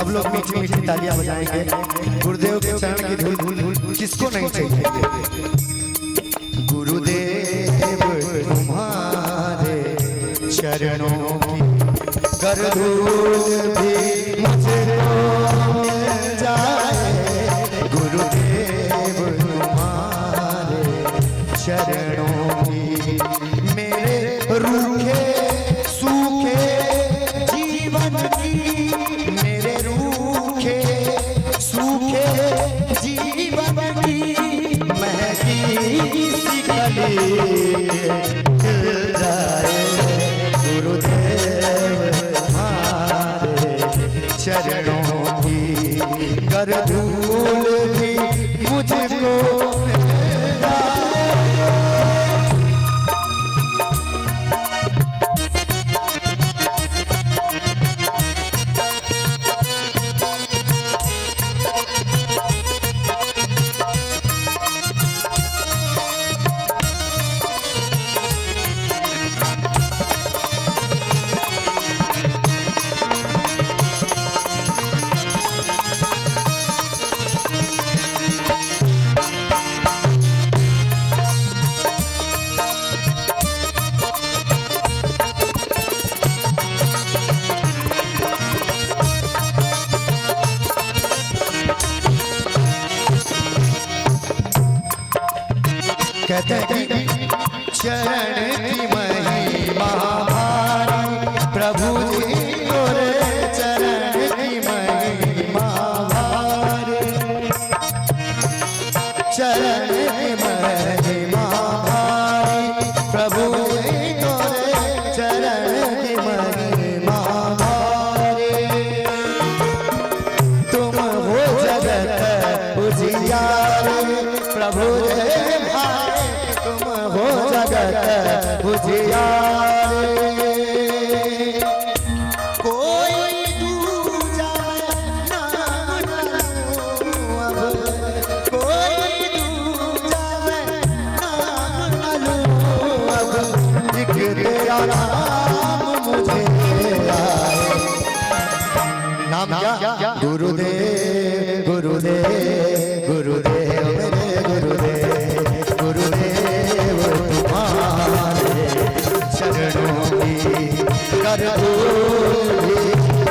सब लोग मीठी मीठी तालियां बजाएंगे। गुरुदेव के चरण की धूल किसको नहीं चाहिए। गुरुदेव तुम्हारे चरणों की कर धूल भी मुझको मिल जाए। गुरुदेव तुम्हारे चरणों की मेरे रूखे सूखे जीवन की, मेरे रूखे सूखे जीवन की महकी सी कली खिल जाए। गुरुदेव हमारे चरणों की कर धूल भी मुझको मिल जाए। कहते हैं चरण की महिमा भारी, प्रभु जी और चरण की महिमा भारी, चरण की महिमा भारी, प्रभु जी और चरण की महिमा भारी। तुम हो जगत उजियारे प्रभु जगत उजियारे। कोई दूजा नाम न लूं अब, कोई दूजा नाम न लूं अब, एक तेरा नाम मुझे आए। नाम क्या? गुरुदेव गुरुदेव गुरुदेव मेरे गुरुदेव, गुरुदेव तुम्हारे चरणों की कर धूल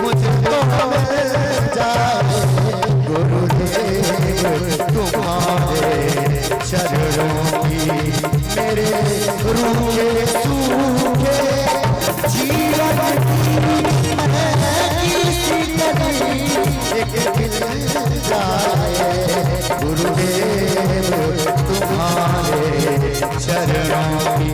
मुझको मिल जाए। गुरुदेव तुम्हारे चरणों की मेरे रूखे सूखे जीवन की महकी सी कली खिल जाए। गुरुदेव तुम्हारे चरणों की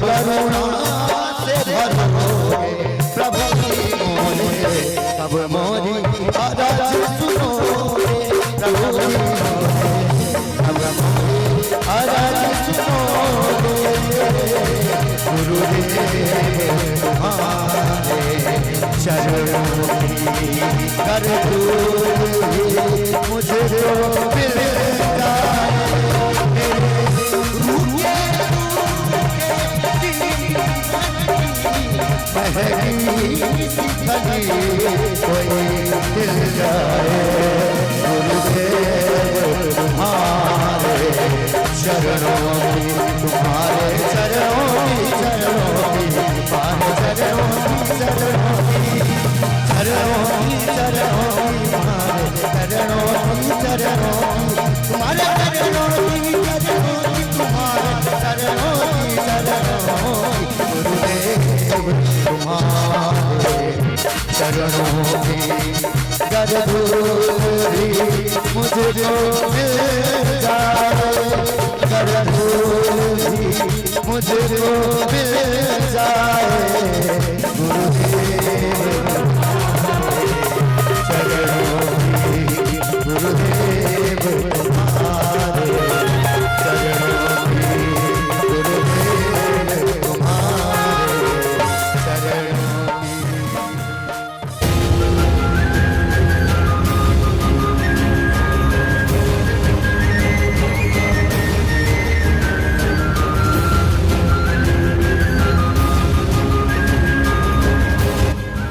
करुणा से भरोगे प्रभु की मोरे कब मोरी आराज सुनोगे प्रभु की मोरे कब मोरी आराज सुनोगे गुरुदेव तुम्हारे चरणों की कर दूरी मुझे जो मिल जाए कोई मिल जाए गुरुदेव तुम्हारे चरणों की तुम्हारे चरणों की चरणों की तुम्हारे चरणों की चरणों की चरणों की चरणों की तुम्हारे चरणों की चरणों की तुम्हारे चरणों की चरणों की तुम्हारे चरणों की चरणों की गुरुदेव तुम्हारे चरणों की गरदूरी मुझे जो मिल जाए गरदूरी मुझे जो मिल जाए गुरुदेव चरणों की गुरुदेव तुम्हारे चरणों की गुरुदेव तुम्हारे चरणों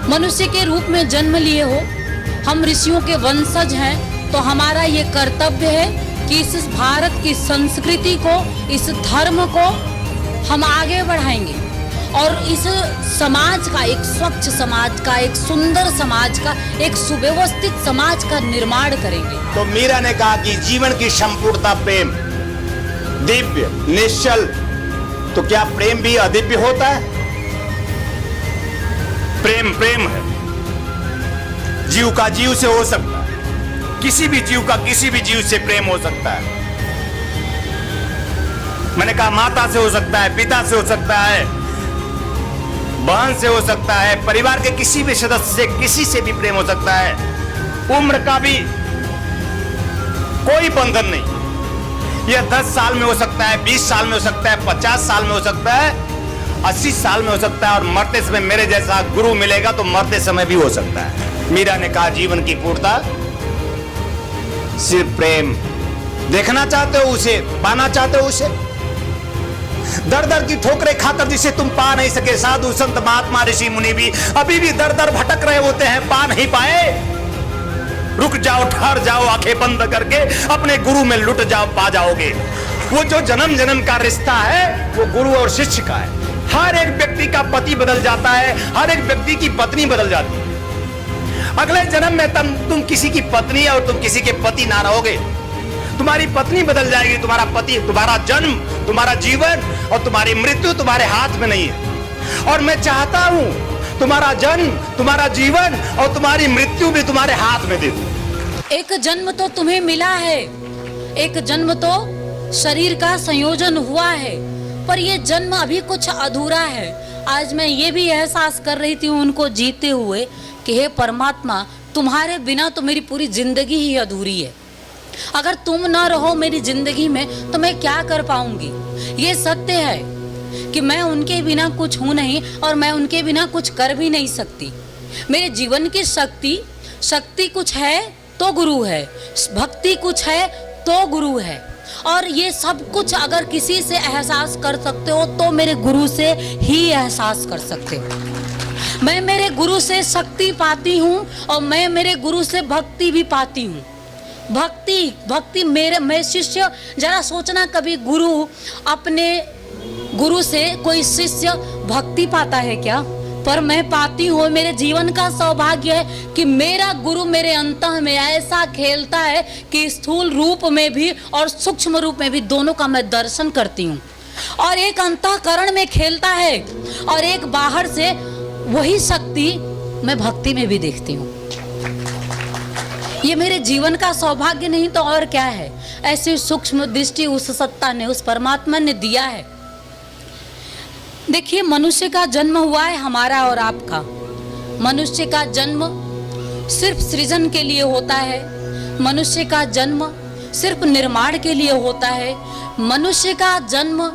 मनुष्य के रूप में जन्म लिए हो, हम ऋषियों के वंशज हैं, तो हमारा ये कर्तव्य है कि इस भारत की संस्कृति को, इस धर्म को हम आगे बढ़ाएंगे और इस समाज का, एक स्वच्छ समाज का, एक सुंदर समाज का, एक सुव्यवस्थित समाज का निर्माण करेंगे। तो मीरा ने कहा कि जीवन की संपूर्णता प्रेम, दिव्य, निश्चल। तो क्या प्रेम भी अदिव्य होता है? प्रेम प्रेम है, जीव का जीव से हो सकता है, किसी भी जीव का किसी भी जीव से प्रेम हो सकता है। मैंने कहा माता से हो सकता है, पिता से हो सकता है, बहन से हो सकता है, परिवार के किसी भी सदस्य से, किसी से भी प्रेम हो सकता है। उम्र का भी कोई बंधन नहीं। यह 10 साल में हो सकता है, 20 साल में हो सकता है, 50 साल में हो सकता है, 80 साल में हो सकता है, और मरते समय मेरे जैसा गुरु मिलेगा तो मरते समय भी हो सकता है। मीरा ने कहा जीवन की पूर्णता सिर्फ प्रेम। देखना चाहते हो उसे, पाना चाहते हो उसे, दर दर की ठोकरें खाकर जिसे तुम पा नहीं सके, साधु संत महात्मा ऋषि मुनि भी अभी भी दर दर भटक रहे होते हैं, पा नहीं पाए। रुक जाओ, ठहर जाओ, आंखें बंद करके अपने गुरु में लुट जाओ, पा जाओगे। वो जो जन्म जन्म का रिश्ता है वो गुरु और शिष्य का है। हर एक व्यक्ति का पति बदल जाता है, हर एक व्यक्ति की पत्नी बदल जाती है। अगले जन्म में तुम किसी की पत्नी और तुम किसी के पति ना रहोगे। तुम्हारी पत्नी बदल जाएगी, तुम्हारा पति, तुम्हारा जन्म, तुम्हारा जीवन और तुम्हारी मृत्यु तुम्हारे हाथ में नहीं है। और मैं चाहता हूं तुम्हारा जन्म, तुम्हारा जीवन और तुम्हारी मृत्यु भी तुम्हारे हाथ में दे दूं। एक जन्म तो तुम्हें मिला है, एक जन्म तो शरीर का संयोजन हुआ है, पर ये जन्म अभी कुछ अधूरा है। आज मैं ये भी एहसास कर रही थी उनको जीते हुए कि हे परमात्मा, तुम्हारे बिना तो मेरी पूरी जिंदगी ही अधूरी है। अगर तुम ना रहो मेरी जिंदगी में तो मैं क्या कर पाऊंगी। ये सत्य है कि मैं उनके बिना कुछ हूं नहीं और मैं उनके बिना कुछ कर भी नहीं सकती। मेरे जीवन की शक्ति कुछ है तो गुरु है, भक्ति कुछ है तो गुरु है। और ये सब कुछ अगर किसी से एहसास कर सकते हो तो मेरे गुरु से ही एहसास कर सकते हो। मैं मेरे गुरु से शक्ति पाती हूँ और मैं मेरे गुरु से भक्ति भी पाती हूँ। भक्ति मैं शिष्य, जरा सोचना कभी गुरु अपने गुरु से कोई शिष्य भक्ति पाता है क्या? पर मैं पाती हूँ। मेरे जीवन का सौभाग्य है कि मेरा गुरु मेरे अंतः में ऐसा खेलता है कि स्थूल रूप में भी और सूक्ष्म रूप में भी दोनों का मैं दर्शन करती हूँ। और एक अंतःकरण में खेलता है और एक बाहर से वही शक्ति मैं भक्ति में भी देखती हूँ। ये मेरे जीवन का सौभाग्य नहीं तो और क्या है। ऐसी सूक्ष्म दृष्टि उस सत्ता ने, उस परमात्मा ने दिया है। देखिए, मनुष्य का जन्म हुआ है हमारा और आपका। मनुष्य का जन्म सिर्फ सृजन के लिए होता है। मनुष्य का जन्म सिर्फ निर्माण के लिए होता है। मनुष्य का जन्म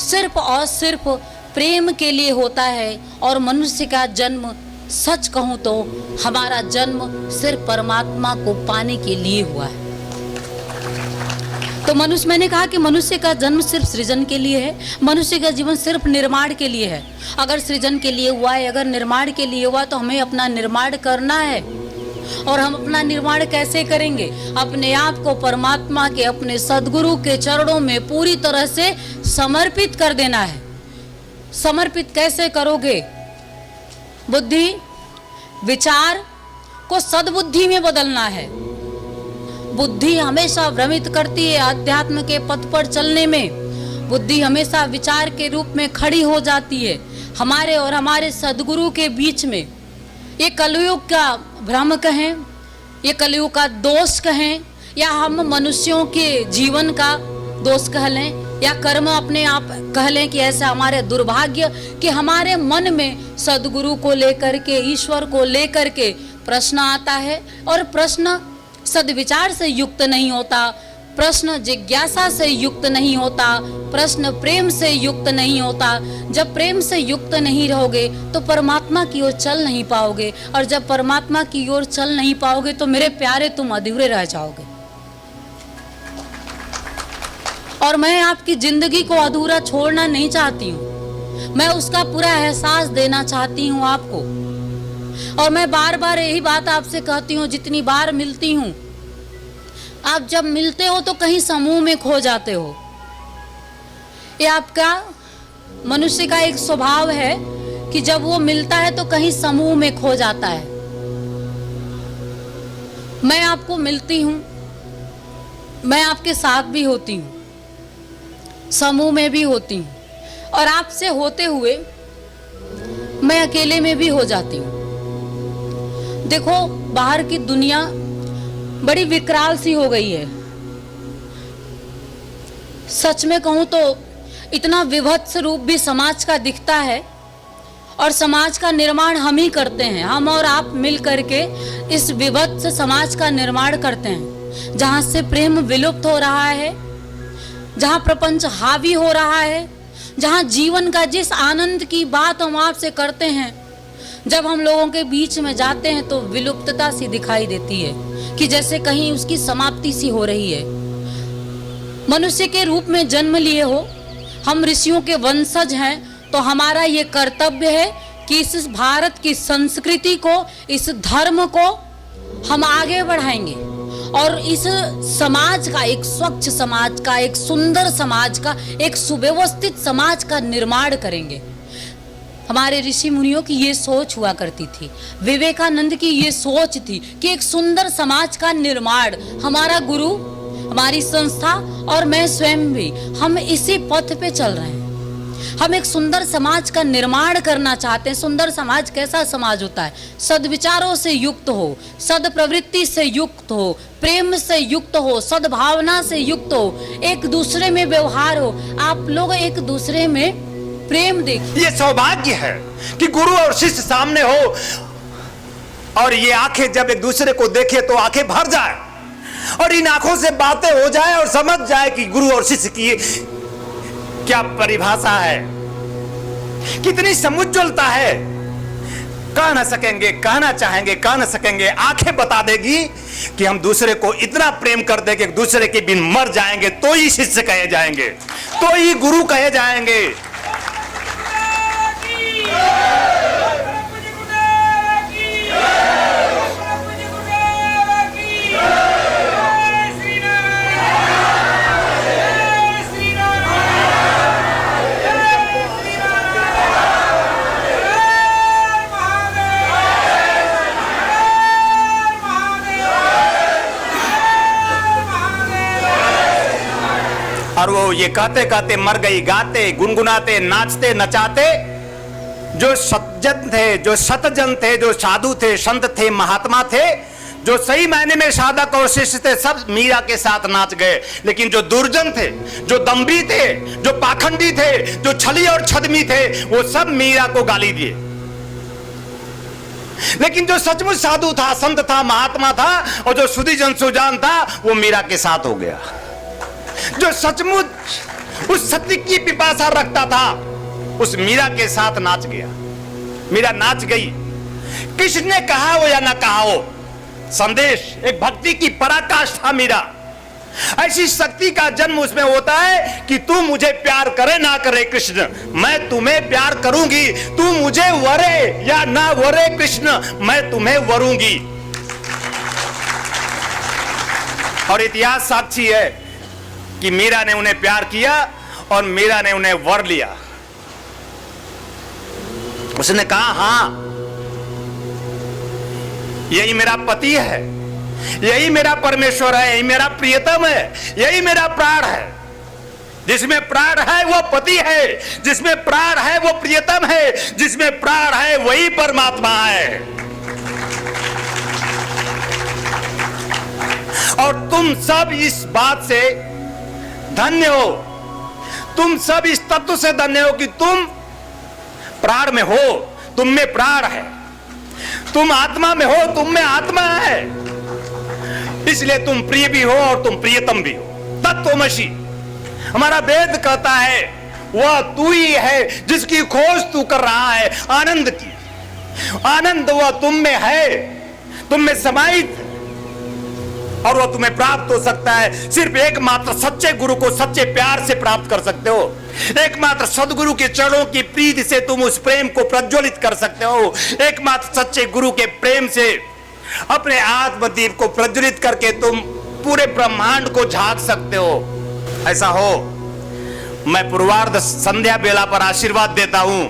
सिर्फ और सिर्फ प्रेम के लिए होता है। और मनुष्य का जन्म, सच कहूँ तो हमारा जन्म सिर्फ परमात्मा को पाने के लिए हुआ है। तो मैंने कहा कि मनुष्य का जन्म सिर्फ सृजन के लिए है। मनुष्य का जीवन सिर्फ निर्माण के लिए है। अगर सृजन के लिए हुआ है, अगर निर्माण के लिए हुआ, तो हमें अपना निर्माण करना है। और हम अपना निर्माण कैसे करेंगे? अपने आप को परमात्मा के, अपने सदगुरु के चरणों में पूरी तरह से समर्पित कर देना है। समर्पित कैसे करोगे? बुद्धि, विचार को सद्बुद्धि में बदलना है। बुद्धि हमेशा भ्रमित करती है अध्यात्म के पथ पर चलने में। बुद्धि हमेशा विचार के रूप में खड़ी हो जाती है हमारे और हमारे सदगुरु के बीच में। ये कलयुग का भ्रम कहें, ये कलयुग का दोष कहें, या हम मनुष्यों के जीवन का दोष कह लें, या कर्म अपने आप कह लें कि ऐसा हमारे दुर्भाग्य कि हमारे मन में सदगुरु को लेकर के, ईश्वर को लेकर के प्रश्न आता है। और प्रश्न सद्विचार से युक्त नहीं होता, प्रश्न जिज्ञासा से युक्त नहीं होता, प्रश्न प्रेम से युक्त नहीं होता। जब प्रेम से युक्त नहीं रहोगे तो परमात्मा की ओर चल नहीं पाओगे, और जब परमात्मा की ओर चल नहीं पाओगे तो मेरे प्यारे तुम अधूरे रह जाओगे। और मैं आपकी जिंदगी को अधूरा छोड़ना नहीं चाहती हूँ, मैं उसका पूरा एहसास देना चाहती हूँ आपको। और मैं बार बार यही बात आपसे कहती हूँ, जितनी बार मिलती हूँ। आप जब मिलते हो तो कहीं समूह में खो जाते हो। ये आपका मनुष्य का एक स्वभाव है कि जब वो मिलता है तो कहीं समूह में खो जाता है। मैं आपको मिलती हूँ, मैं आपके साथ भी होती हूँ, समूह में भी होती हूँ, और आपसे होते हुए मैं अकेले में भी हो जाती हूँ। देखो, बाहर की दुनिया बड़ी विकराल सी हो गई है। सच में कहूँ तो इतना विभत्स रूप भी समाज का दिखता है, और समाज का निर्माण हम ही करते हैं। हम और आप मिल करके इस विभत्स समाज का निर्माण करते हैं, जहाँ से प्रेम विलुप्त हो रहा है, जहाँ प्रपंच हावी हो रहा है, जहाँ जीवन का जिस आनंद की बात हम आपसे करते हैं, जब हम लोगों के बीच में जाते हैं तो विलुप्तता सी दिखाई देती है, कि जैसे कहीं उसकी समाप्ति सी हो रही है। मनुष्य के रूप में जन्म लिए हो, हम ऋषियों के वंशज हैं, तो हमारा ये कर्तव्य है कि इस भारत की संस्कृति को, इस धर्म को हम आगे बढ़ाएंगे, और इस समाज का, एक स्वच्छ समाज का, एक सुंदर समाज का, एक सुव्यवस्थित समाज का निर्माण करेंगे। हमारे ऋषि मुनियों की ये सोच हुआ करती थी, विवेकानंद की ये सोच थी कि एक सुंदर समाज का निर्माण। हमारा गुरु, हमारी संस्था और मैं स्वयं भी, हम इसी पथ पे चल रहे हैं। हम एक सुंदर समाज का निर्माण करना चाहते हैं। सुंदर समाज कैसा समाज होता है? सद्विचारों से युक्त हो, सद प्रवृत्ति से युक्त हो, प्रेम से युक्त हो, सद्भावना से युक्त हो, एक दूसरे में व्यवहार हो, आप लोग एक दूसरे में प्रेम देखिए। ये सौभाग्य है कि गुरु और शिष्य सामने हो, और ये आंखें जब एक दूसरे को देखे तो आंखें भर जाए, और इन आंखों से बातें हो जाए और समझ जाए कि गुरु और शिष्य की क्या परिभाषा है, कितनी समुज्ज्वलता है। कह न सकेंगे, कहना चाहेंगे, कह न सकेंगे, आंखें बता देगी कि हम दूसरे को इतना प्रेम कर देंगे, एक दूसरे के बिन मर जाएंगे तो ही शिष्य कहे जाएंगे, तो ही गुरु कहे जाएंगे। और वो ये कहते कहते मर गई, गाते गुनगुनाते नाचते नचाते। जो सज्जन थे, जो सतजन थे, जो साधु थे, संत थे, महात्मा थे, जो सही मायने में साधक और शिष्य थे सब मीरा के साथ नाच गए, लेकिन जो दुर्जन थे, जो दंभी थे, जो पाखंडी थे, जो छली और छदमी थे, वो सब मीरा को गाली दिए। लेकिन जो सचमुच साधु था, संत था, महात्मा था और जो सुधी जन सुजान था, वो मीरा के साथ हो गया। जो सचमुच उस सत्य की पिपासा रखता था, उस मीरा के साथ नाच गया। मीरा नाच गई। कृष्ण ने कहा हो या ना कहा हो, संदेश एक भक्ति की पराकाष्ठा मीरा। ऐसी शक्ति का जन्म उसमें होता है कि तू मुझे प्यार करे ना करे कृष्ण, मैं तुम्हें प्यार करूंगी। तू मुझे वरे या ना वरे कृष्ण, मैं तुम्हें वरूंगी। और इतिहास साक्षी है कि मीरा ने उन्हें प्यार किया और मीरा ने उन्हें वर लिया। उसने कहा, हां यही मेरा पति है, यही मेरा परमेश्वर है, यही मेरा प्रियतम है, यही मेरा प्राण है। जिसमें प्राण है वो पति है, जिसमें प्राण है वो प्रियतम है, जिसमें प्राण है वही परमात्मा है। और तुम सब इस बात से धन्य हो, तुम सब इस तत्व से धन्य हो कि तुम प्राण में हो, तुम में प्राण है। तुम आत्मा में हो, तुम में आत्मा है। इसलिए तुम प्रिय भी हो और तुम प्रियतम भी हो। तत्वमसि हमारा वेद कहता है वह तू ही है जिसकी खोज तू कर रहा है, आनंद की। आनंद वह तुम में है, तुम में समाहित, और वह तुम्हें प्राप्त हो सकता है सिर्फ एकमात्र सच्चे गुरु को सच्चे प्यार से प्राप्त कर सकते हो। एकमात्र सदगुरु के चरणों की प्रीति से तुम उस प्रेम को प्रज्वलित कर सकते हो। एकमात्र सच्चे गुरु के प्रेम से अपने आत्मदीप को प्रज्वलित करके तुम पूरे ब्रह्मांड को झांक सकते हो। ऐसा हो, मैं पूर्वार्ध संध्या बेला पर आशीर्वाद देता हूं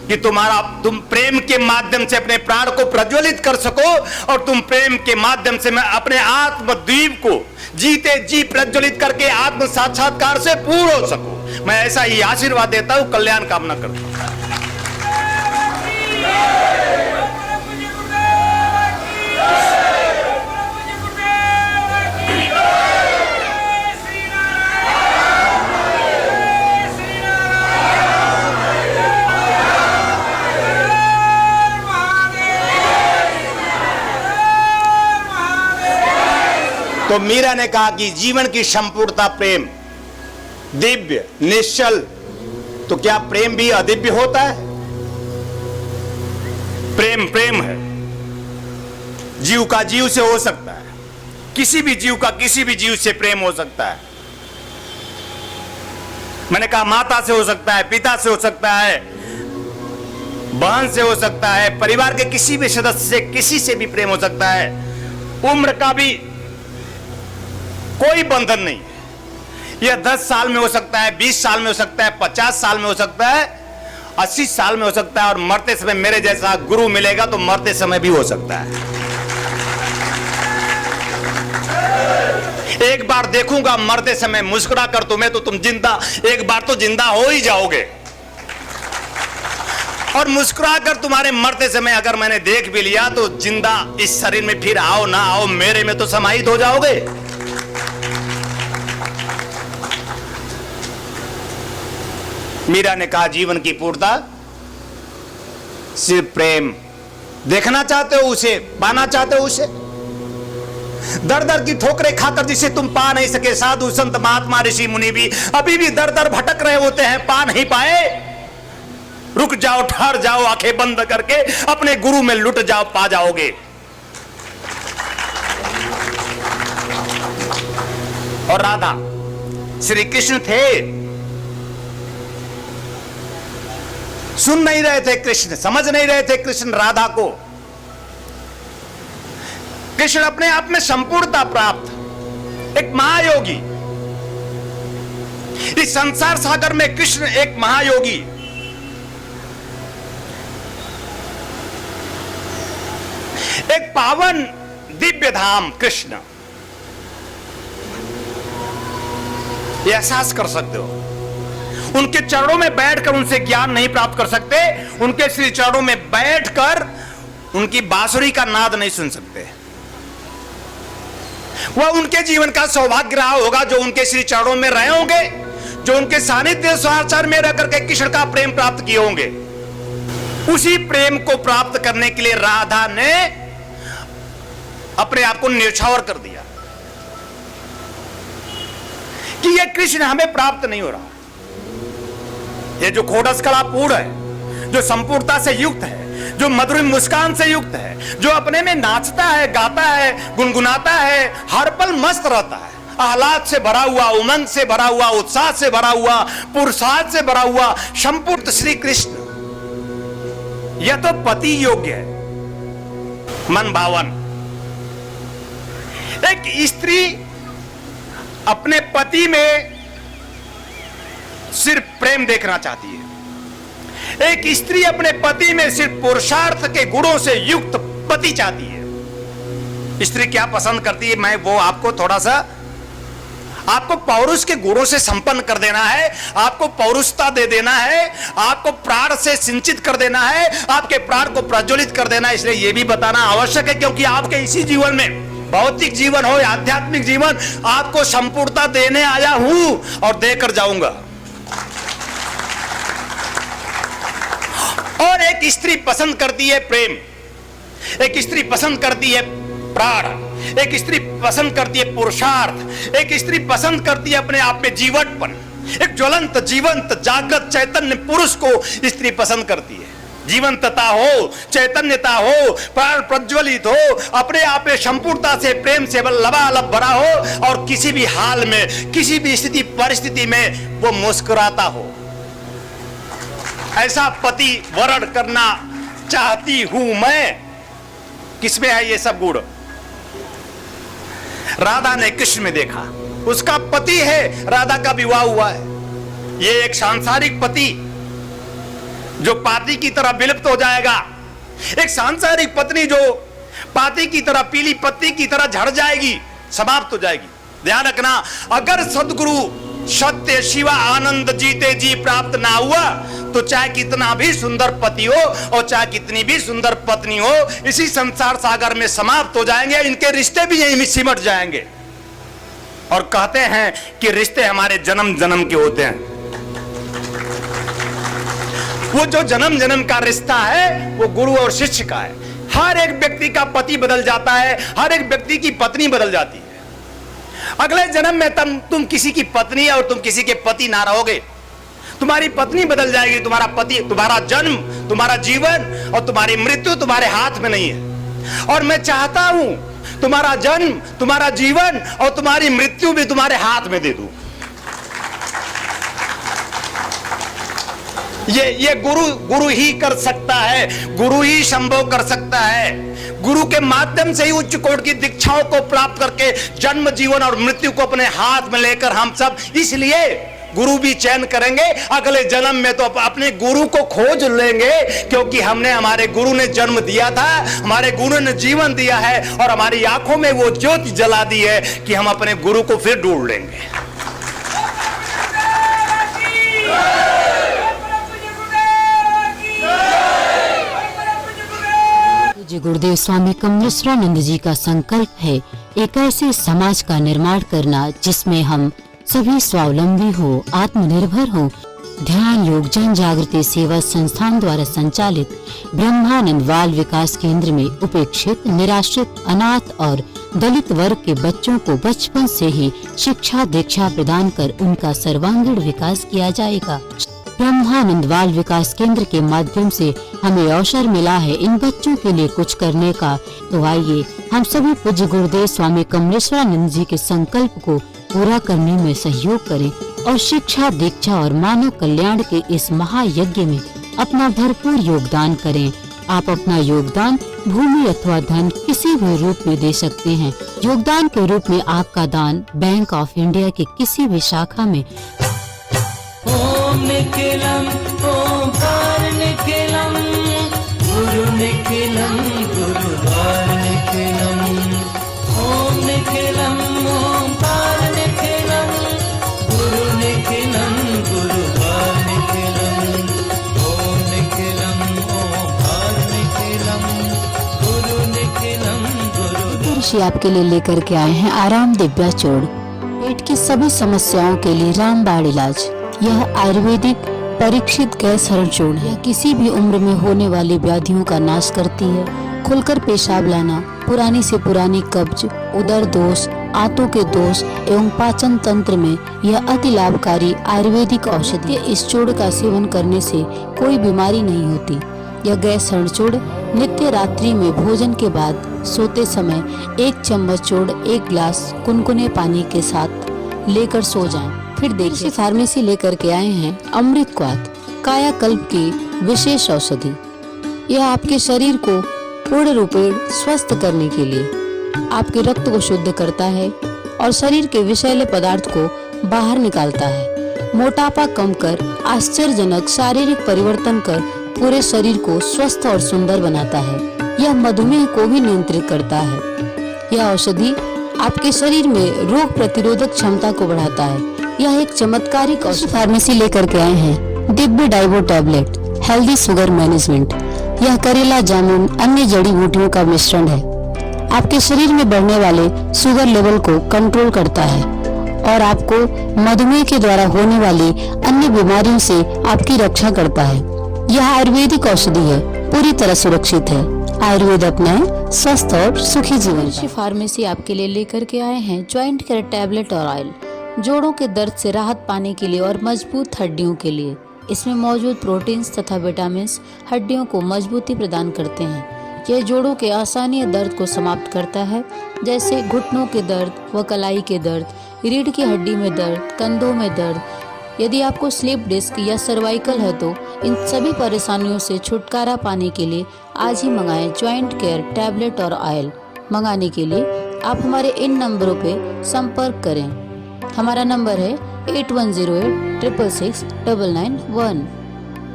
कि तुम प्रेम के माध्यम से अपने प्राण को प्रज्वलित कर सको और तुम प्रेम के माध्यम से मैं अपने आत्मद्वीप को जीते जी प्रज्वलित करके आत्म साक्षात्कार से पूर्ण हो सको। मैं ऐसा ही आशीर्वाद देता हूं, कल्याण कामना करता हूं। तो मीरा ने कहा कि जीवन की संपूर्णता प्रेम, दिव्य निश्चल। तो क्या प्रेम भी अदिव्य होता है? प्रेम प्रेम है, जीव का जीव से हो सकता है, किसी भी जीव का किसी भी जीव से प्रेम हो सकता है। मैंने कहा माता से हो सकता है, पिता से हो सकता है, बहन से हो सकता है, परिवार के किसी भी सदस्य से, किसी से भी प्रेम हो सकता है। उम्र का भी कोई बंधन नहीं है। यह 10 साल में हो सकता है, 20 साल में हो सकता है, 50 साल में हो सकता है, 80 साल में हो सकता है, और मरते समय मेरे जैसा गुरु मिलेगा तो मरते समय भी हो सकता है। एक बार देखूंगा मरते समय मुस्कुरा कर तुम्हें, तो तुम जिंदा, एक बार तो जिंदा हो ही जाओगे। और मुस्कुरा कर तुम्हारे मरते समय अगर मैंने देख भी लिया तो जिंदा इस शरीर में फिर आओ ना आओ, मेरे में तो समाहित हो जाओगे। मीरा ने कहा जीवन की पूर्णता सिर्फ प्रेम। देखना चाहते हो उसे, पाना चाहते हो उसे। दर दर की ठोकरें खाकर जिसे तुम पा नहीं सके, साधु संत महात्मा ऋषि मुनि भी अभी भी दर दर भटक रहे होते हैं, पा नहीं पाए। रुक जाओ, ठहर जाओ, आंखें बंद करके अपने गुरु में लुट जाओ, पा जाओगे। और राधा, श्री कृष्ण थे, सुन नहीं रहे थे कृष्ण, समझ नहीं रहे थे कृष्ण राधा को। कृष्ण अपने आप में संपूर्णता प्राप्त, एक महायोगी। इस संसार सागर में कृष्ण एक महायोगी। एक पावन दिव्य धाम कृष्ण, ये एहसास कर सकते हो। उनके चरणों में बैठकर उनसे ज्ञान नहीं प्राप्त कर सकते, उनके श्री चरणों में बैठकर उनकी बांसुरी का नाद नहीं सुन सकते। वह उनके जीवन का सौभाग्य रहा होगा जो उनके श्री चरणों में रहे होंगे, जो उनके सानिध्य स्वाचार में रह करके कृष्ण का प्रेम प्राप्त किए होंगे। उसी प्रेम को प्राप्त करने के लिए राधा ने अपने आप को न्यौछावर कर दिया कि यह कृष्ण हमें प्राप्त नहीं हो रहा। यह जो खोडस कला पूर्ण है, जो संपूर्णता से युक्त है, जो मधुर मुस्कान से युक्त है, जो अपने में नाचता है, गाता है, गुनगुनाता है, हर पल मस्त रहता है, आह्लाद से भरा हुआ, उमंग से भरा हुआ, उत्साह से भरा हुआ, पुरुषार्थ से भरा हुआ संपूर्ण श्री कृष्ण, यह तो पति योग्य है, मन भावन। एक स्त्री अपने पति में सिर्फ प्रेम देखना चाहती है। एक स्त्री अपने पति में सिर्फ पुरुषार्थ के गुणों से युक्त पति चाहती है। स्त्री क्या पसंद करती है, मैं वो आपको थोड़ा सा, आपको पौरुष के गुणों से संपन्न कर देना है, आपको पौरुषता दे देना है, आपको प्राण से सिंचित कर देना है, आपके प्राण को प्रज्वलित कर देना है। इसलिए यह भी बताना आवश्यक है, क्योंकि आपके इसी जीवन में, भौतिक जीवन हो या आध्यात्मिक जीवन, आपको संपूर्णता देने आया हूं और देकर जाऊंगा। और एक स्त्री पसंद करती है प्रेम, एक स्त्री पसंद करती है प्राण, एक स्त्री पसंद करती है पुरुषार्थ, एक स्त्री पसंद करती है अपने आप में जीवटपन। एक ज्वलंत, जीवंत, जागृत चैतन्य पुरुष को स्त्री पसंद करती है। जीवंतता हो, चैतन्यता हो, प्राण प्रज्वलित हो, अपने आप में संपूर्णता से, प्रेम से लबालब भरा हो, और किसी भी हाल में, किसी भी स्थिति परिस्थिति में वो मुस्कुराता हो। ऐसा पति वरण करना चाहती हूं मैं। किसमें है ये सब गुण? राधा ने कृष्ण में देखा, उसका पति है, राधा का विवाह हुआ है। ये एक सांसारिक पति जो पाती की तरह विलुप्त हो जाएगा, एक सांसारिक पत्नी जो पाती की तरह, पीली पत्ती की तरह झड़ जाएगी, समाप्त हो जाएगी। ध्यान रखना, अगर सदगुरु सत्य शिवा आनंद जीते जी प्राप्त ना हुआ तो चाहे कितना भी सुंदर पति हो और चाहे कितनी भी सुंदर पत्नी हो, इसी संसार सागर में समाप्त हो जाएंगे। इनके रिश्ते भी यहीं सिमट जाएंगे। और कहते हैं कि रिश्ते हमारे जन्म जन्म के होते हैं। वो जो जन्म जन्म का रिश्ता है वो गुरु और शिष्य का है। हर एक व्यक्ति का पति बदल जाता है, हर एक व्यक्ति की पत्नी बदल जाती है। अगले जन्म में तुम किसी की पत्नी और तुम किसी के पति ना रहोगे। तुम्हारी पत्नी बदल जाएगी, तुम्हारा पति, तुम्हारा जन्म, तुम्हारा जीवन और तुम्हारी मृत्यु तुम्हारे हाथ में नहीं है। और मैं चाहता हूं तुम्हारा जन्म, तुम्हारा जीवन और तुम्हारी मृत्यु भी तुम्हारे हाथ में दे दूं। ये गुरु ही कर सकता है, गुरु ही संभव कर सकता है। गुरु के माध्यम से ही उच्च कोटि की दीक्षाओं को प्राप्त करके जन्म, जीवन और मृत्यु को अपने हाथ में लेकर हम सब, इसलिए गुरु भी चयन करेंगे। अगले जन्म में तो अपने गुरु को खोज लेंगे, क्योंकि हमारे गुरु ने जन्म दिया था, हमारे गुरु ने जीवन दिया है और हमारी आंखों में वो ज्योति जला दी है कि हम अपने गुरु को फिर ढूंढ लेंगे। जी गुरुदेव स्वामी कमलेश्वरानंद जी का संकल्प है एक ऐसे समाज का निर्माण करना जिसमें हम सभी स्वावलंबी हो, आत्मनिर्भर हो। ध्यान योग जन जागृति सेवा संस्थान द्वारा संचालित ब्रह्मानंद बाल विकास केंद्र में उपेक्षित, निराश्रित, अनाथ और दलित वर्ग के बच्चों को बचपन से ही शिक्षा दीक्षा प्रदान कर उनका सर्वांगीण विकास किया जाएगा। ब्रह्मानंद बाल विकास केंद्र के माध्यम से हमें अवसर मिला है इन बच्चों के लिए कुछ करने का। तो आइए हम सभी पूज्य गुरुदेव स्वामी कमलेश्वरानंद जी के संकल्प को पूरा करने में सहयोग करें और शिक्षा दीक्षा और मानव कल्याण के इस महायज्ञ में अपना भरपूर योगदान करें। आप अपना योगदान भूमि अथवा धन किसी भी रूप में दे सकते हैं। योगदान के रूप में आपका दान बैंक ऑफ इंडिया की किसी भी शाखा में ओम निखिलम ओंकार निखिलम गुरु निखिलम गुरुद्वार निखिलम ओम निखिलम ओंकार निखिलम गुरु निखिलम गुरुद्वार निखिलम ओम निखिलम ओंकार निखिलम गुरु निखिलम गुरुद्वार। फार्मेसी आपके लिए लेकर के आए हैं आराम दिव्या चूर्ण। पेट की सभी समस्याओं के लिए रामबाण इलाज। यह आयुर्वेदिक परीक्षित गैस हरण चूर्ण है। यह किसी भी उम्र में होने वाली व्याधियों का नाश करती है। खुलकर पेशाब लाना, पुरानी से पुरानी कब्ज, उदर दोष, आंतों के दोष एवं पाचन तंत्र में यह अति लाभकारी आयुर्वेदिक औषधि है। इस चूर्ण का सेवन करने से कोई बीमारी नहीं होती। यह गैस हरण चूर्ण नित्य रात्रि में भोजन के बाद सोते समय 1 चम्मच चूर्ण 1 गिलास कुनकुने पानी के साथ लेकर सो जाएं। फिर देखिए फार्मेसी लेकर के आए हैं अमृत क्वाथ, कायाकल्प की विशेष औषधि। यह आपके शरीर को पूर्ण रूपेण स्वस्थ करने के लिए आपके रक्त को शुद्ध करता है और शरीर के विषैले पदार्थ को बाहर निकालता है। मोटापा कम कर आश्चर्यजनक शारीरिक परिवर्तन कर पूरे शरीर को स्वस्थ और सुंदर बनाता है। यह मधुमेह को भी नियंत्रित करता है। यह औषधि आपके शरीर में रोग प्रतिरोधक क्षमता को बढ़ाता है। यह एक चमत्कारिक औषधि फार्मेसी लेकर के आए हैं Divya Daewoo tablet, healthy sugar management. यह करेला, जामुन, अन्य जड़ी बूटियों का मिश्रण है। आपके शरीर में बढ़ने वाले शुगर लेवल को कंट्रोल करता है और आपको मधुमेह के द्वारा होने वाली अन्य बीमारियों से आपकी रक्षा करता है। यह आयुर्वेदिक औषधि है, पूरी तरह सुरक्षित है। आयुर्वेद अपनाएं, स्वस्थ और सुखी जीवन। फार्मेसी आपके लिए लेकर के आए हैं ज्वाइंट केयर टैबलेट और ऑयल, जोड़ों के दर्द से राहत पाने के लिए और मजबूत हड्डियों के लिए। इसमें मौजूद प्रोटीन्स तथा विटामिन हड्डियों को मजबूती प्रदान करते हैं। यह जोड़ों के असहनीय दर्द को समाप्त करता है, जैसे घुटनों के दर्द व कलाई के दर्द, रीढ़ की हड्डी में दर्द, कंधों में दर्द। यदि आपको स्लिप डिस्क या सर्वाइकल है तो इन सभी परेशानियों से छुटकारा पाने के लिए आज ही मंगाएं ज्वाइंट केयर टैबलेट और ऑयल। मंगाने के लिए आप हमारे इन नंबरों पे संपर्क करें। हमारा नंबर है 8108666991,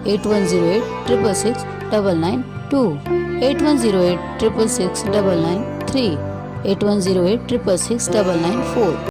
8108666992, 8108666993, 8108666994।